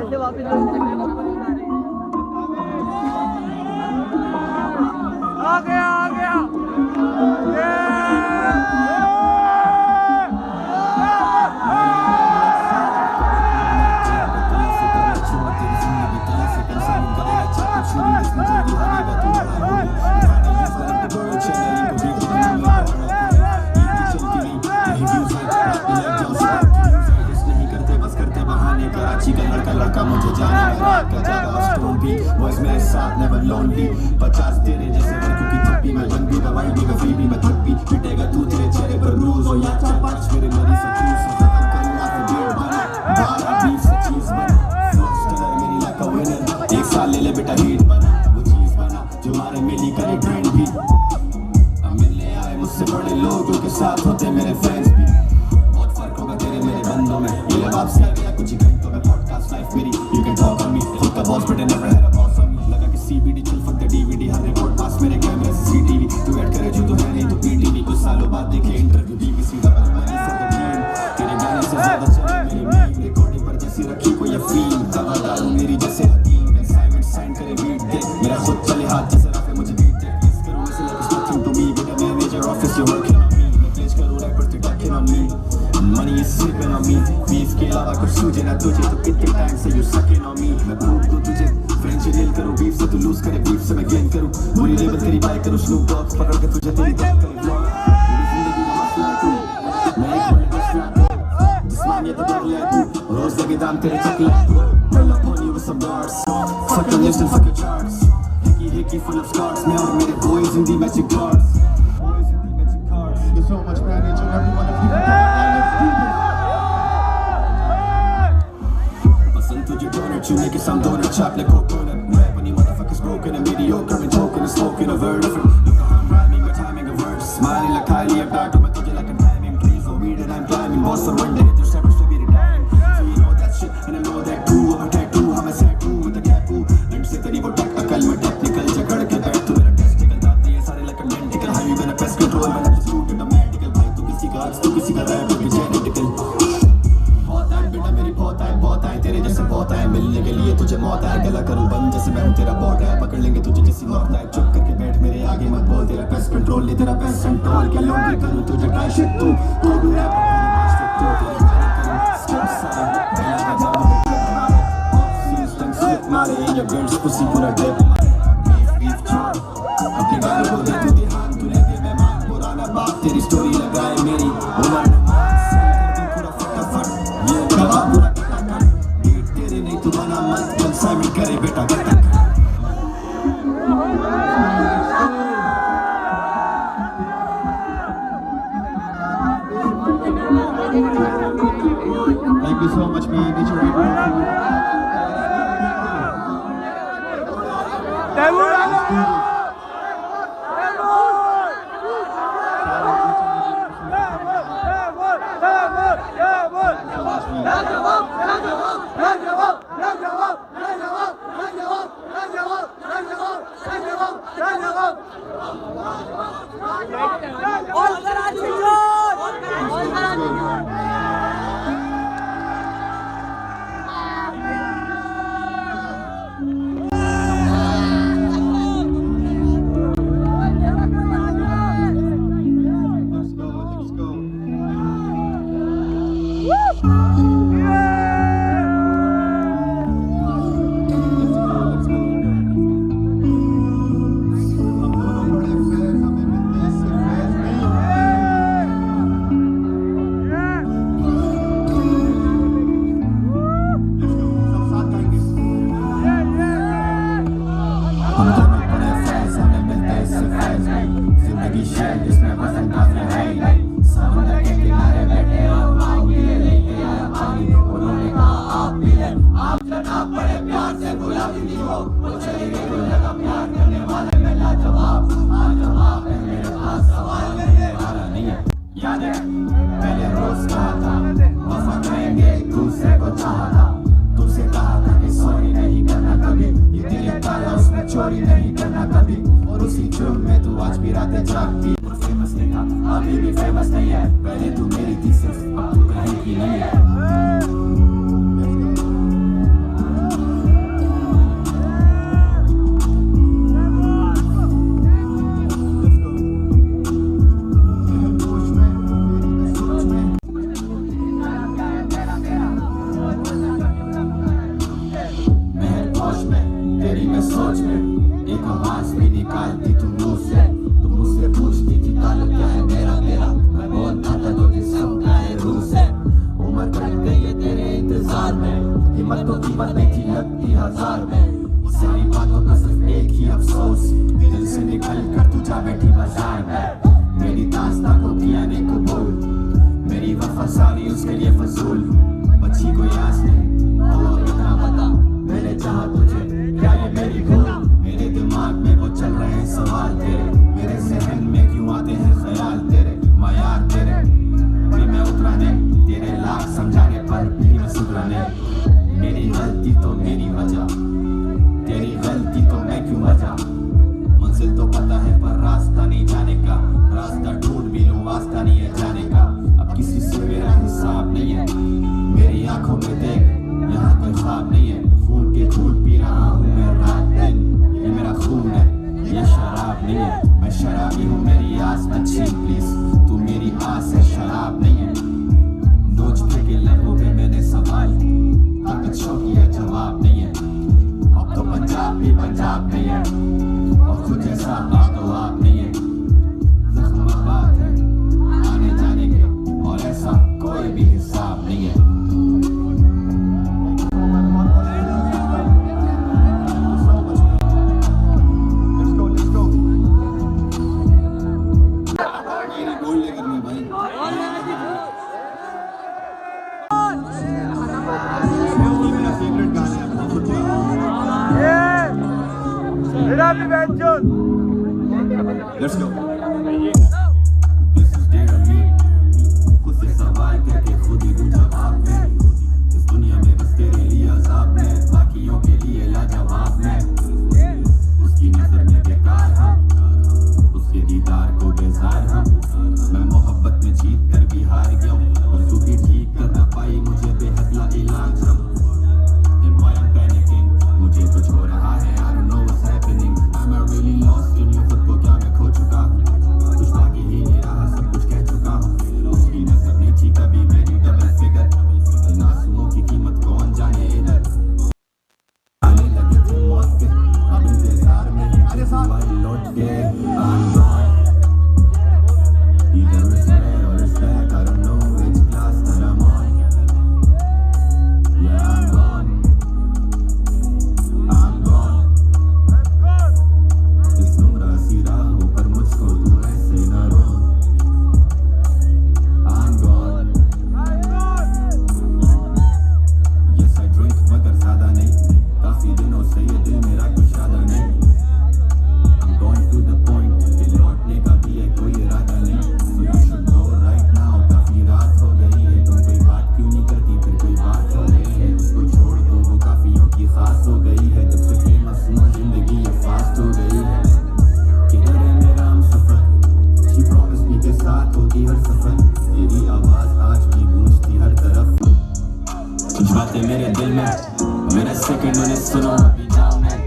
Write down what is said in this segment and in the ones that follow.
ऐसे वापस आ गया आ गया। मेरे साथ never lonely 50 तेरे जैसे वर क्योंकि तब भी मैं जंग भी मैं वाइड भी मैं फ्री भी मैं थक भी पिटेगा तू तेरे चेहरे पर रूज हो या 4-5 मेरे मरी से चूज हो खत्म करूंगा फिर डेढ़ बना 12 बीफ से चीज बना फर्स्ट कलर मेरी लाइक अ विनर एक साल ले ले बेटा हीट बना वो चीज बना जो मारे मिली करे ट्रेंड भी अब मिलने आए मुझसे बड़े लोग उनके साथ होते मेरे फ्रेंड्स भी बहुत फर्क होगा तेरे मेरे बंदों में ये ले वापस कर गया कुछ ही घंटों में पॉडकास्ट लाइफ मेरी you can talk on me खुद का boss but never had a boss on me लगा कि CBD चल fuck the DVD हर रिपोर्ट पास मेरे कैमरे से CTV तू ऐड करे जो तो है नहीं तो PTV कुछ सालों बाद देखे interview BBC double money for the team तेरे गाने से ज्यादा चले मेरी मीम रिकॉर्डिंग पर जैसी रखी कोई अफीम दवा दारू मेरी जैसे हकीम असाइनमेंट साइन करे बीट दे मेरा खुद चले हाथ जैसे रफे मुझे बीट दे किस करूं ऐसे like it's nothing to me with a manager office you're working on me मैं प्लेस करूं रैपर तू talking on me money is sleeping on me beef के अलावा कुछ सूझे ना तुझे तो कितने टाइम से you sucking on me मैं प्रूव दूं तुझे फ्रेंच डील करूं बीफ से तू लूज करे बीफ से मैं गेन करूं बुरी लेवल तेरी बाय करूं स्नूप डॉग पकड़ के तुझे तेरी बात करे ब्लॉग मेरी जिंदगी में मसला है तू मैं एक बड़े मसला जिस्मानियत कर ले तू रोज लगे दाम तेरे चकले pull up on you with some bars fuck the list and fuck your charts hickey full of scars मैं और मेरे boys in the magic cards thank you so much man each and every one of you तुझे donor चुने के साम donor छाप ले coconut rap when you motherfuckers broken and mediocre and joking and smoking a word of it look how I'm rhyming my timing a word smiling like Kylie I'm dark but तुझे like a timing please don't read it I'm climbing boss for one day there's separate to be retiring so you know that shit and I know that too I'm a tattoo I'm a sad too with a tattoo लंड से तेरी वो tech अकल में technical जगड़ के बैठ तू मेरा testicle दांत ये सारे like a mentical how you gonna pest control when I'm just stupid I'm medical भाई तू किसी का आज तू किसी का rap तू genetical बहुत आए तेरे जैसे बहुत आए मिलने के लिए तुझे मौत आए गला करूं बंद जैसे मैं हूं तेरा बॉट है पकड़ लेंगे तुझे जैसी मौत आए चुप करके बैठ मेरे आगे मत बोल तेरा पेस्ट कंट्रोल नहीं तेरा पेस्ट कंट्रोल के लॉन्ड्री करूं तुझे ट्राई शिट तू कोड रैप तू तेरे गाने करूं स्टेप्स सारे बेला का जाम सीन्स टंग स्लिप मारे ये गर्ल्स पुसी पूरा डेप मारे बीफ छोड़ अपने गाने को दे तू ध्यान तूने दे मैं मान पुराना बात तेरी स्टोरी लगाए मेरी उमर ने मान सही कर दी पूरा फटाफट ये गवा पूरा तू बना मत जब साइमन करे बेटा गटक Thank you so much man each and every one of you बाजार में, कीमत तो कीमत नहीं थी लगती हजार में। सारी बातों का सिर्फ एक ही अफसोस, दिल से निकल कर तू जा बैठी बाजार में। मेरी दास्तां को किया ने कबूल, मेरी वफा सारी उसके लिए फजूल। बच्ची को याद नहीं और इतना पता, मैंने चाहा तुझे क्या ये मेरी भूल। मेरे दिमाग में वो चल रहे हैं सवाल तेरे, मेरे जहन में क्यों आते हैं ख्याल तेरे। मायार तेरे भी मैं उतरा नहीं, तेरे लाख समझाने पर भी मैं सुधरा नहीं। मेरी गलती तो मेरी वजह, तेरी गलती तो मैं क्यों वजह। मंजिल तो पता है पर रास्ता नहीं जाने का, रास्ता ढूंढ भी लूं वास्ता नहीं है जाने का। अब किसी से मेरा हिसाब नहीं है, मेरी आंखों में देख यहाँ कोई ख्वाब नहीं है। खून के खून पी रहा हूँ मैं रात दिन, ये मेरा खून है ये शराब नहीं है। मैं शराबी हूँ मेरी आस अच्छी प्लीज, तू मेरी आस है शराब नहीं है। नोच के लबों पे मैंने सवाल, तक शौकिया जवाब नहीं है। अब तो पंजाब भी पंजाब नहीं है, और खुद जैसा आप तो आप नहीं है। जख्म बात है आने जाने के, और ऐसा कोई भी हिसाब नहीं है। Let's go. This is dear to me. खुद से सवाल करके खुद ही दूं जवाब में। इस दुनिया में बस तेरे लिए अज़ाब में, बाकियों के लिए लाजवाब में। उसकी नजर में बेकार हम, उसके दीदार को बेजार हम। मैं मोहब्बत में जीत कर भी हार गया हूँ, और तू भी ठीक कर ना पाई मुझे बेहद लाइलाज हम। Then why I'm panicking? मुझे कुछ हो रहा है, I don't know what's happening. Am I really lost in you? खुद को क्या मैं खो चुका हूँ, कुछ बाकी ही नहीं रहा, सब कुछ कह चुका हूँ। उसकी नजर नहीं थी कभी मेरी डबल फिगर, इन आंसुओं की कीमत कौन जाने इधर। आने लगे थे मौत के अब इंतजार में, भाई लौट के I'm gone. Either it's red or it's black, I don't know which class that I'm on. Yeah, I'm gone. I'm gone. इस गुमराह सी राहों पर मुझको तू ऐसे न रो। I'm gone. Yes, I drink मगर ज़्यादा नहीं, काफी दिनों से ये दिल मेरा कुछ यादा नहीं। I'm going to the point कि लौटने का भी है कोई इरादा नहीं। So you should go right now, काफी रात हो गई है, तुम कोई बात क्यों नहीं करती, फिर कोई बात हो गई है। उसको छोड़ दो वो काफियों की खास हो गई है, जब से बेमसूम जिंदगी ये फास्ट हो गई है। किधर है मेरा हम सफर, She promised me के साथ होगी हर सफर। तेरी आवाज आज भी गूंजती हर तरफ, कुछ बातें मेरे दिल में, मेरे सेकंड उन्हें सुनो अभी जाओ मैं।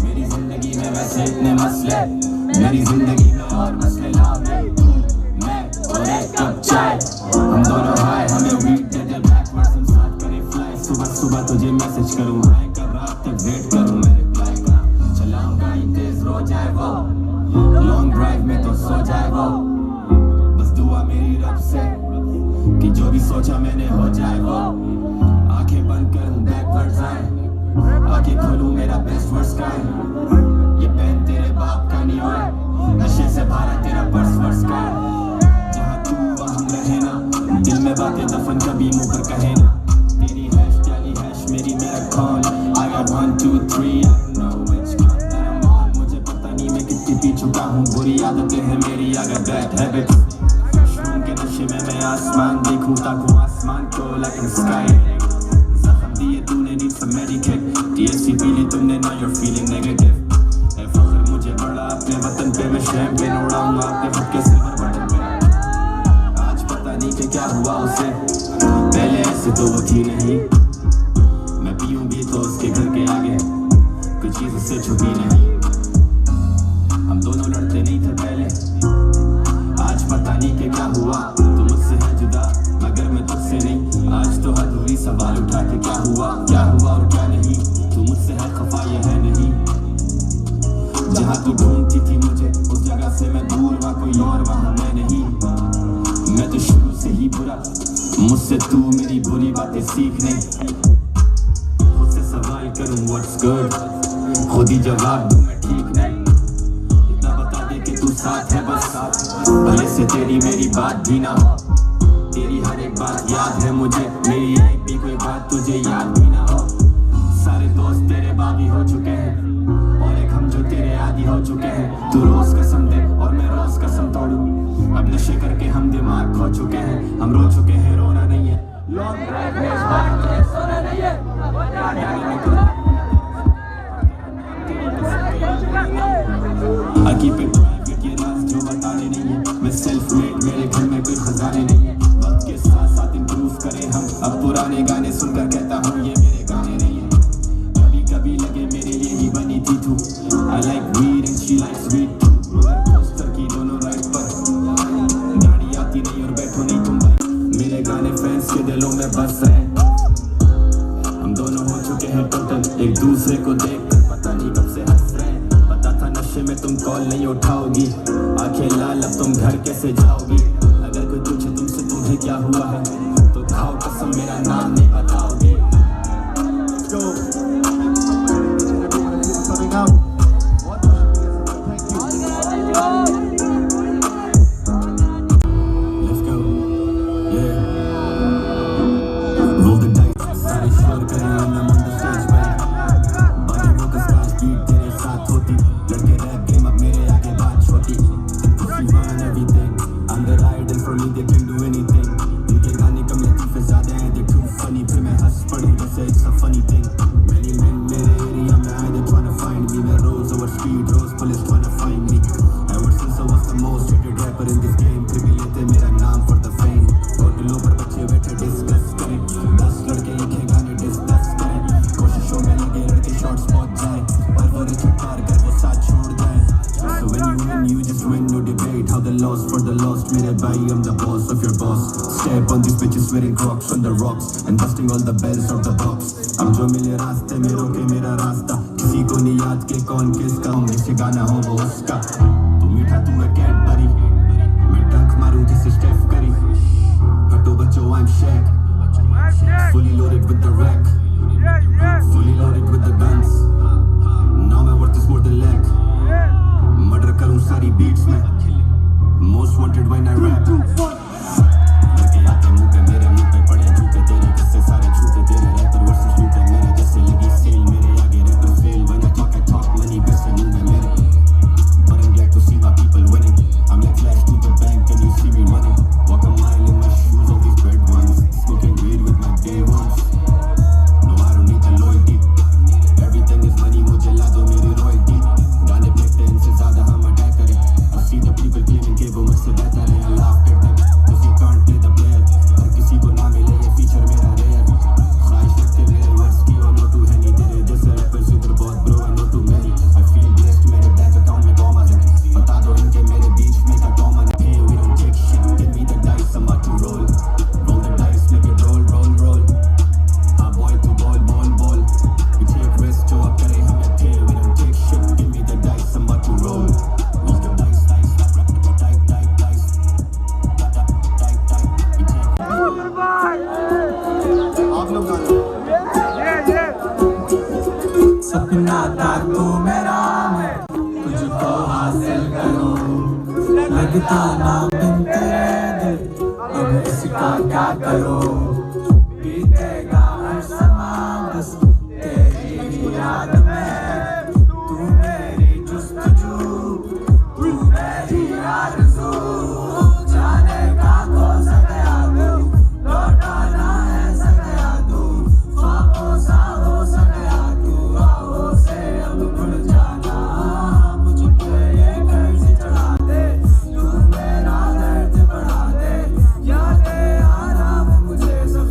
मेरी जिंदगी में वैसे इतने मसले, मेरी जिंदगी में और मसले लाओ मैं और एक कप चाय। हम दोनों हाय, हमें वीट दे दे बैकवर्ड्स, हम साथ करें फ्लाई। सुबह सुबह तुझे मैसेज करूँ, हाय कर रात तक वेट करूँ मैं रिप्लाई का। चलाऊंगा ही तेज रो जाए वो, लॉन्ग ड्राइव में तो सो जाए वो। बस दुआ मेरी रब से कि जो भी सोचा मैंने हो जाए वो। आंखें बंद करूं बैकवर्ड्स आए, आंखें खोलूं मेरा बेस्ट वर्स का है। ये पेन तेरे बाप का नहीं होए, नशे से भरा तेरा पर्स वर्स का है। जहाँ तू वहाँ रहे ना, दिल में बातें दफन कभी मुंह पर कहे ना। तेरी हैश जाली हैश मेरी मेरा कौन, I got 1 2 3 I don't know which club that I'm on। मुझे पता नहीं मैं कितनी पी चुका हूँ, बुरी आदतें हैं मेरी, I got bad habits। शूम के नशे में मैं आसमान देखूं, ताकूं आसमान को like the sky। जख्म दिए तूने need for medicate, THC पी ली तुमने now you're feeling negative। ऐ फख्र मुझे बड़ा अपने वतन पे, मैं शैंपेन उड़ाऊंगा अपने खुद के सिल्वर बटन पे। आज पता नहीं कि क्या हुआ उसे, पहले ऐसे तो वो थी नहीं। मैं पीऊं भी तो उसके घर के आगे, कुछ चीज उससे छुपी नहीं। हम दोनों लड़ते नहीं थे पहले, आज पता नहीं कि क्या हुआ। तू मुझसे है जुदा मगर मैं तुझसे नहीं, आज तो हद हुई सवाल उठा के क्या हुआ और क्या नहीं। तू मुझसे है खफा ये है नहीं, जहाँ तू ढूंढती थी मुझे उस जगह से मैं दूर, वहाँ कोई और वहाँ मैं नहीं। मैं तो शुरू से ही बुरा, मुझसे तू मेरी बुरी बातें सीख नहीं। करूं व्हाट्स गुड, खुद ही जवाब दूं मैं ठीक नहीं, इतना बता दे कि तू साथ है बस, भले से तेरी मेरी बात भी ना हो, तेरी हर एक बात याद है मुझे, मेरी एक भी कोई बात तुझे याद भी ना हो। सारे दोस्त तेरे बागी हो चुके हैं और एक हम जो तेरे आदी हो चुके हैं, तू रोज कसम दे और मैं रोज कसम तोड़ूं, अब नशे करके हम दिमाग खो चुके हैं, हम रो चुके हैं रोना नहीं है, लॉन्ग ड्राइव में इस बार मुझे सोना नहीं है, I keep it private, ये राज जो बताने नहीं है, मैं सेल्फ मेड, मेरे घर में कोई खजाने नहीं है, वक्त के साथ साथ इम्प्रूव करें हम, अब पुराने गाने सुनकर कहता हूँ ये मेरे गाने नहीं है, कभी कभी लगे मेरे लिए ही बनी थी तू, I like weed and she likes weed too, roller coaster की दोनों राइड पर, गाड़ी आती नहीं और बैठो नहीं तुम भाई, मेरे गाने फैंस के दिलों में बस रहे, हम दोनों हो चुके हैं टोटल, एक दूसरे को देख कर पता नहीं कब से हंस रहे हैं, पता था नशे में तुम कॉल नहीं उठाओगी, आंखें लाल अब तुम घर कैसे जाओगी, अगर कोई पूछे तुमसे तुम्हें क्या हुआ है तो खाओ कसम मेरा नाम नहीं बताओगी। Let's go, yeah, roll the dice, सारे शोर करें I'm on the stage पे, बड़े वो का स्काच बीट तेरे साथ होती, लड़के रैप गेम अब मेरे आगे बात छोटी, pussy run everything, I'm the idol for me they can do anything, उनके गाने कम लतीफे ज़्यादा हैं they too funny, फिर मैं हंस पड़ी जैसे it's a funny thing, many men मेरे एरिया में आए they tryna find me, मैं रोज over speed rose police tryna find me, ever since I was the most hated rapper in this game, फिर भी लेते मेरा नाम for the fame, होटलों पर बच्चे बैठे डिस्कस करें, 10 लड़के लिखे गाने डिस्कस करें, कोशिशों में लगे लड़के शॉर्ट्स पहुंच जाए, पर वो रिच पार कर वो साथ छोड़ जाए, so when you win you just win, no debate how the lost for the lost, मेरे भाई I'm the boss of your boss, step on these bitches wearing crocs on the rocks and busting all the bells of the box, अब जो मिले रास्ते में रोके मेरा रास्ता, किसी को नहीं याद के कौन किसका, जिसे गाना हो वो उसका, तू मीठा तू है कैडबरी, मैं ट्रक मारूं जिसे स्टेफ करी, हटो बच्चों I'm Shaq, fully loaded with the rack, fully loaded with the guns, now my worth is more than lack, murder करूं सारी बीट्स में, most wanted when I rap, लड़के आते मुंह पे मेरे मुंह पे पड़े झूठे तेरे किस्से सारे झूठे तेरे रैपर वर्सेस झूठे मेरे जैसे लगी सेल मेरे आगे rapper fail when I talk money वैसे मुंह में मेरे, but I'm glad to see my people winning, I'm like flash to the bank and you see me running, walk a mile in my shoes all these red ones, smoking weed with my day ones, no I don't need the loyalty, everything is money मुझे ला दो मेरी royalty, गाने फेंकते इनसे ज़्यादा हम attack करें, I see the people claiming कि वो मुझसे बेहतर है, I laughed at them, cause you can't play the player, हर किसी को ना मिले ये फीचर मेरा रेयर, ख्वाहिश रखते मेरे वर्ड्स की और no too many, तेरे जैसे rappers इधर बहुत bro and no too many, I feel blessed मेरे बैंक अकाउंट में commas हैं, बता दो इनके मेरे बीच में क्या common है, hey we don't take shit, give me the dice I'm about to roll the dice make it roll, हाँ boy तू ball, we take risks जो अब करें हमें pay, we don't take shit, give me the dice I'm about to roll the dice, we take आप लोग सपना था तू मेरा मैं तुझको हासिल करूं, लगता ना बिन तेरे दिल अब इसका क्या करूं, बीतेगा हर समा बस तेरी ही याद में, तू मेरी जुस्तजू तू मेरी आरज़ू, जाने का खो सकया तू लौटाना है सकया तू, ख्वाबों सा हो सकया तू, राहों से अब भूल जाना, मुझ पे ये कर्ज चढ़ा दे, तू मेरा दर्द बढ़ा दे, यादें आराम मुझे सब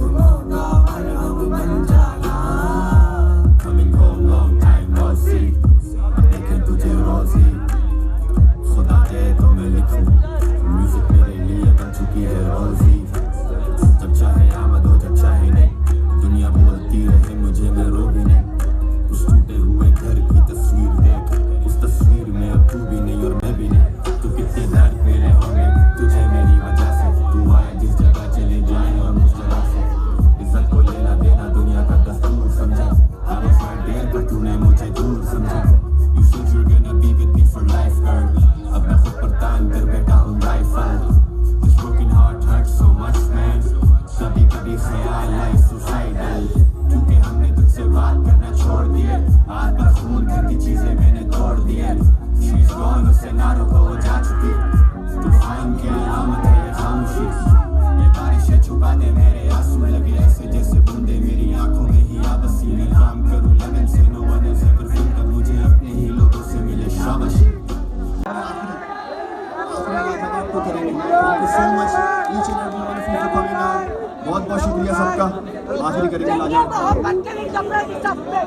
आखिरी करेंगे लाजवाब। मोहब्बत के लिए जब मैं सब पे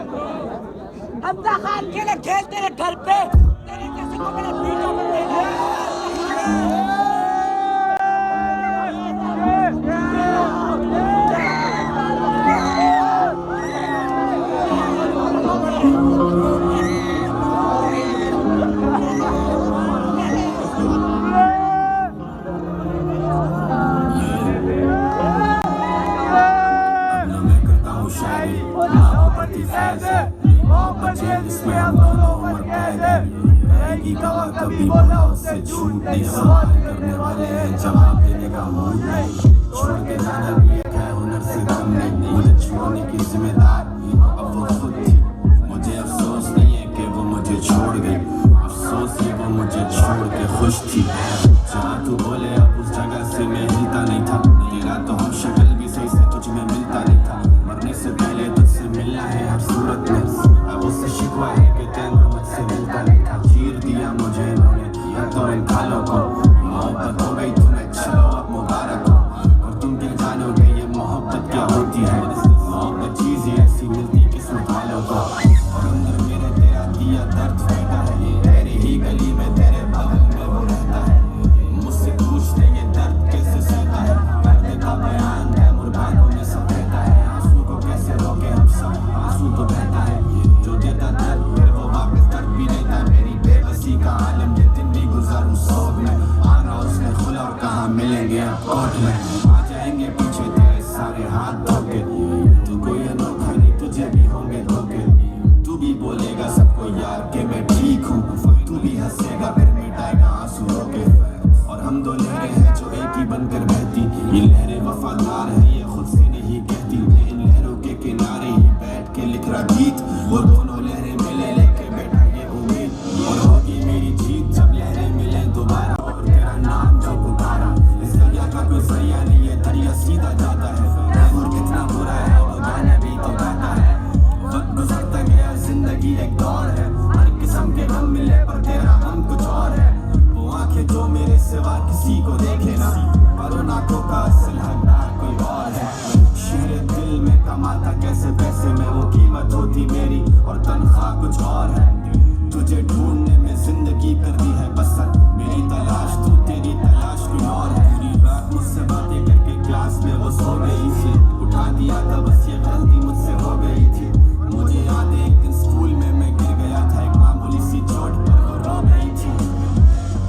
हमजा खान के लिए खेल तेरे घर पे तेरे जैसे को मेरे बीचों में नहीं इसमें हम दोनों उम्र कैद है रहेगी गवाह कभी बोला उससे झूठ नहीं सवाल करने वाले हैं जवाब देने का मूड नहीं छोड़ के जाना भी एक है हुनर से कम नहीं मुझे छोड़ने की जिम्मेदार अब वो खुद थी मुझे अफसोस नहीं है कि वो मुझे छोड़ गई अफसोस ये वो मुझे छोड़ के खुश थी जहाँ तू बोले अब उस जगह से मैं हिलता नहीं था तेरा तो हम शक्ल भी सही से तुझ में मिलता नहीं था मरने से पहले तुझसे मिलना है हर सूरत में अब उससे शिकवा है कि तेरा मुझसे मिलता नहीं था चीर दिया मुझे इन्होंने या तो इन खालों को मोहब्बत हो गई तुम्हें चलो अब मुबारक हो और तुम क्या जानोगे ये मोहब्बत क्या होती है मोहब्बत चीज ही ऐसी मिलती किस्मत वालों को और अंदर मेरे तेरा दिया दर्द बैठा है तेरी ही गली में तेरे बगल में वो रहता है मुझसे पूछते ये दर्द कैसे सहता है दर्द का बयान है मुर्बानों में सब रहता है आंसू को कैसे रोके हम सब आंसू तो बहता है जो देता दर्द फिर वो वापस दर्द भी देता मेरी बेबसी का आलम ये दिन भी गुजारूं सोग में आना उसने खुला और कहा मिलेंगे अब कोर्ट में आ जाएंगे पीछे तेरे सारे हाथ धोके तू कोई अनोखा नहीं तुझे भी होंगे धोखे तू भी बोलेगा सबको यार के मैं ठीक हूँ तू भी हंसेगा फिर मिटाएगा आंसू रोके और हम दो लहरें हैं जो एक ही बनकर बहती ये लहरें वफादार है ये खुद से नहीं कहती इन लहरों के किनारे ही बैठ के लिख रहा गीत वो दोनों लहरें मिले लेके बैठा ये उम्मीद और होगी मेरी जीत जब लहरें मिले दोबारा और तेरा नाम जो पुकारा इस दरिया का कोई जरिया नहीं है दरिया सीधा जाता है और कितना बुरा है वो गाने भी तो गाता है वक्त गुजरता गया जिंदगी एक दौर है हर किस्म के गम मिले पर तेरा हम कुछ और है वो आंखें जो मेरे सिवा किसी को देखे ना पर उन आंखों का असल हकदार कोई और है शेर दिल में कमाता कैसे पैसे में वो कीमत होती मेरी और तनख्वाह कुछ और है तुझे ढूंढने में जिंदगी कर दी है बसर मेरी तलाश तू तेरी तलाश कोई और है पूरी रात मुझसे बातें करके क्लास में वो सो गई थी उठा दिया था बस ये गलती मुझसे हो गई थी मुझे याद है एक दिन स्कूल में मैं गिर गया था एक मामूली सी चोट पर वो रो गई थी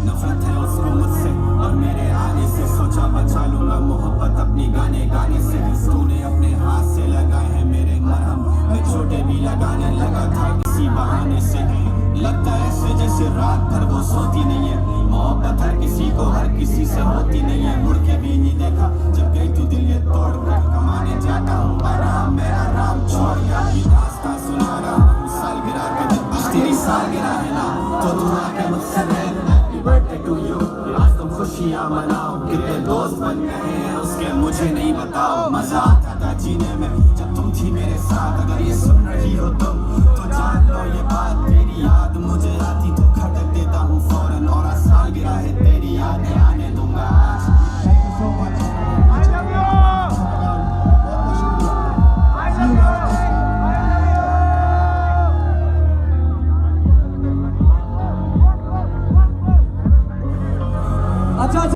नफरत है उसको मुझसे और मेरे आने से सोचा बचा लूंगा मोहब्बत अपनी गाने गाने से तूने अपने हाथ से लगाए हैं मेरे मरहम मैं छोटे भी लगाने लगा था किसी बहाने से लगता ऐसे जैसे रात भर वो सोती नहीं है मोहब्बत हर किसी को हर किसी से होती नहीं है मुड़ के भी नहीं देखा जब गई तू दिल ये तोड़ कर कमाने जाता हूँ आराम मेरा राम छोड़ गया ये दास्तां सुना रहा हूँ सालगिरह के दिन आज तेरी सालगिरह है ना तो तू आके मुझसे हैप्पी बर्थडे टू यू आज तुम खुशियाँ मनाओ कितने दोस्त बन गए हैं उसके मुझे नहीं बताओ मजा आता था जीने में